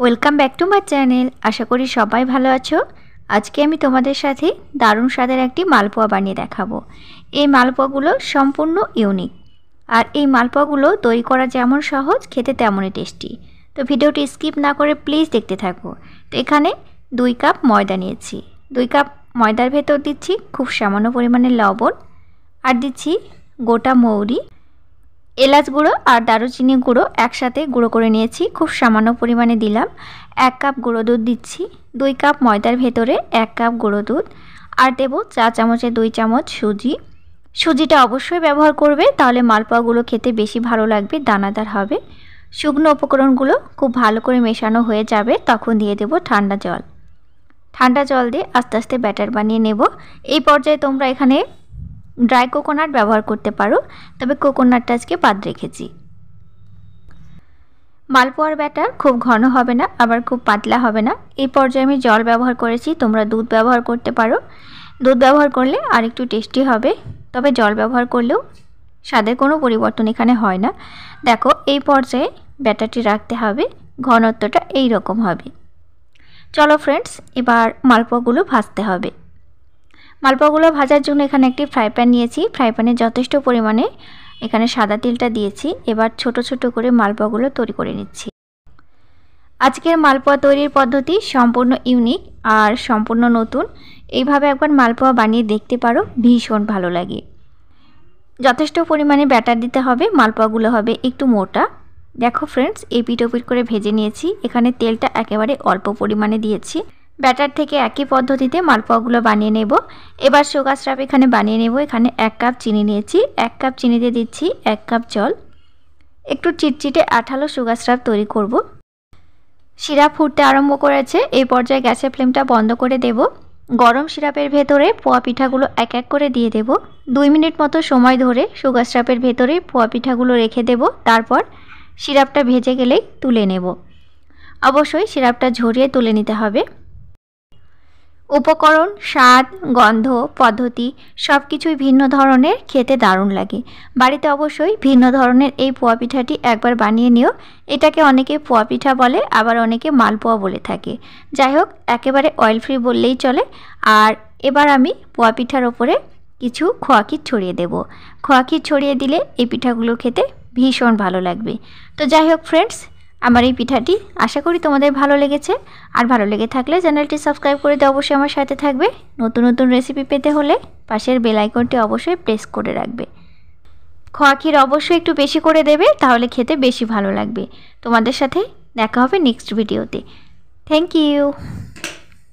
Welcome back to my channel. আশা করি সবাই ভালো আছো। আজকে আমি তোমাদের সাথে দারুণ স্বাদের একটি মালপোয়া বানিয়ে দেখাবো। এই মালপোয়াগুলো সম্পূর্ণ ইউনিক, আর এই মালপোয়াগুলো তৈরি করা যেমন সহজ, খেতে তেমনই টেস্টি। তো ভিডিওটি স্কিপ না করে প্লিজ দেখতে থাকো। তো এখানে 2 কাপ ময়দা নিয়েছি। 2 কাপ ময়দার ভেতর দিচ্ছি খুব সামান্য পরিমাণে লবণ, আর দিচ্ছি গোটা মৌরি, এলাচ গুঁড়ো আর দারুচিনি গুঁড়ো একসাথে গুঁড়ো করে নিয়েছি, খুব সামান্য পরিমাণে দিলাম। 1 কাপ গুঁড়ো দুধ দিচ্ছি। 2 কাপ ময়দার ভেতরে 1 কাপ গুঁড়ো দুধ, আর দেবো চা চামচে 2 চামচ সুজি। সুজিটা অবশ্যই ব্যবহার করবে, তাহলে মালপোয়াগুলো খেতে বেশি ভালো লাগবে, দানাদার হবে। শুকনো উপকরণগুলো খুব ভালো করে মেশানো হয়ে যাবে, তখন দিয়ে দেবো ঠান্ডা জল। ঠান্ডা জল দিয়ে আস্তে আস্তে ব্যাটার বানিয়ে নেব। এই পর্যায়ে তোমরা এখানে ড্রাই কোকোনাট ব্যবহার করতে পারো, তবে কোকোনাটটা আজকে বাদ রেখেছি। মালপোয়ার ব্যাটার খুব ঘন হবে না, আবার খুব পাতলা হবে না। এই পর্যায়ে আমি জল ব্যবহার করেছি, তোমরা দুধ ব্যবহার করতে পারো। দুধ ব্যবহার করলে আর একটু টেস্টি হবে, তবে জল ব্যবহার করলেও স্বাদের কোনো পরিবর্তন এখানে হয় না। দেখো, এই পর্যায়ে ব্যাটারটি রাখতে হবে, ঘনত্বটা এই রকম হবে। চলো ফ্রেন্ডস, এবার মালপোয়াগুলো ভাজতে হবে। মালপোয়াগুলো ভাজার জন্য এখানে একটি ফ্রাই প্যান নিয়েছি। ফ্রাই প্যানে যথেষ্ট পরিমাণে এখানে সাদা তেলটা দিয়েছি। এবার ছোট ছোট করে মালপোয়াগুলো তৈরি করে নিচ্ছি। আজকের মালপোয়া তৈরির পদ্ধতি সম্পূর্ণ ইউনিক আর সম্পূর্ণ নতুন। এইভাবে একবার মালপোয়া বানিয়ে দেখতে পারো, ভীষণ ভালো লাগে। যথেষ্ট পরিমাণে ব্যাটার দিতে হবে, মালপোয়াগুলো হবে একটু মোটা। দেখো ফ্রেন্ডস, এপিট ওপিট করে ভেজে নিয়েছি। এখানে তেলটা একেবারে অল্প পরিমাণে দিয়েছি। ব্যাটার থেকে একই পদ্ধতিতে মালপোয়াগুলো বানিয়ে নেব। এবার সুগার সিরাপ এখানে বানিয়ে নেব। এখানে 1 কাপ চিনি নিয়েছি। 1 কাপ চিনিতে দিচ্ছি 1 কাপ জল। একটু চিটচিটে আঠালো সুগার সিরাপ তৈরি করব। সিরাপ ফুটতে আরম্ভ করেছে। এই পর্যায়ে গ্যাসের ফ্লেমটা বন্ধ করে দেব। গরম সিরাপের ভেতরে পোয়া পিঠাগুলো এক এক করে দিয়ে দেব। 2 মিনিট মতো সময় ধরে সুগার সিরাপের ভেতরে পোয়া পিঠাগুলো রেখে দেব। তারপর সিরাপটা ভেজে গেলেই তুলে নেব। অবশ্যই সিরাপটা ঝরিয়ে তুলে নিতে হবে। উপকরণ, স্বাদ, গন্ধ, পদ্ধতি সব কিছুই ভিন্ন ধরনের, খেতে দারুণ লাগে। বাড়িতে অবশ্যই ভিন্ন ধরনের এই পোয়া পিঠাটি একবার বানিয়ে নিও। এটাকে অনেকে পোয়া পিঠা বলে, আবার অনেকে মালপোয়া বলে থাকে। যাই হোক, একেবারে অয়েল ফ্রি বললেই চলে। আর এবার আমি পোয়া পিঠার ওপরে কিছু খোয়া ক্ষীর ছড়িয়ে দেব। খোয়া ক্ষীর ছড়িয়ে দিলে এই পিঠাগুলো খেতে ভীষণ ভালো লাগবে। তো যাই হোক ফ্রেন্ডস, আমার এই পিঠাটি আশা করি তোমাদের ভালো লেগেছে। আর ভালো লেগে থাকলে চ্যানেলটি সাবস্ক্রাইব করে দিয়ে অবশ্যই আমার সাথে থাকবে। নতুন নতুন রেসিপি পেতে হলে পাশের বেল আইকনটি অবশ্যই প্রেস করে রাখবে। খোয়া ক্ষীর অবশ্যই একটু বেশি করে দেবে, তাহলে খেতে বেশি ভালো লাগবে। তোমাদের সাথে দেখা হবে নেক্সট ভিডিওতে। Thank you.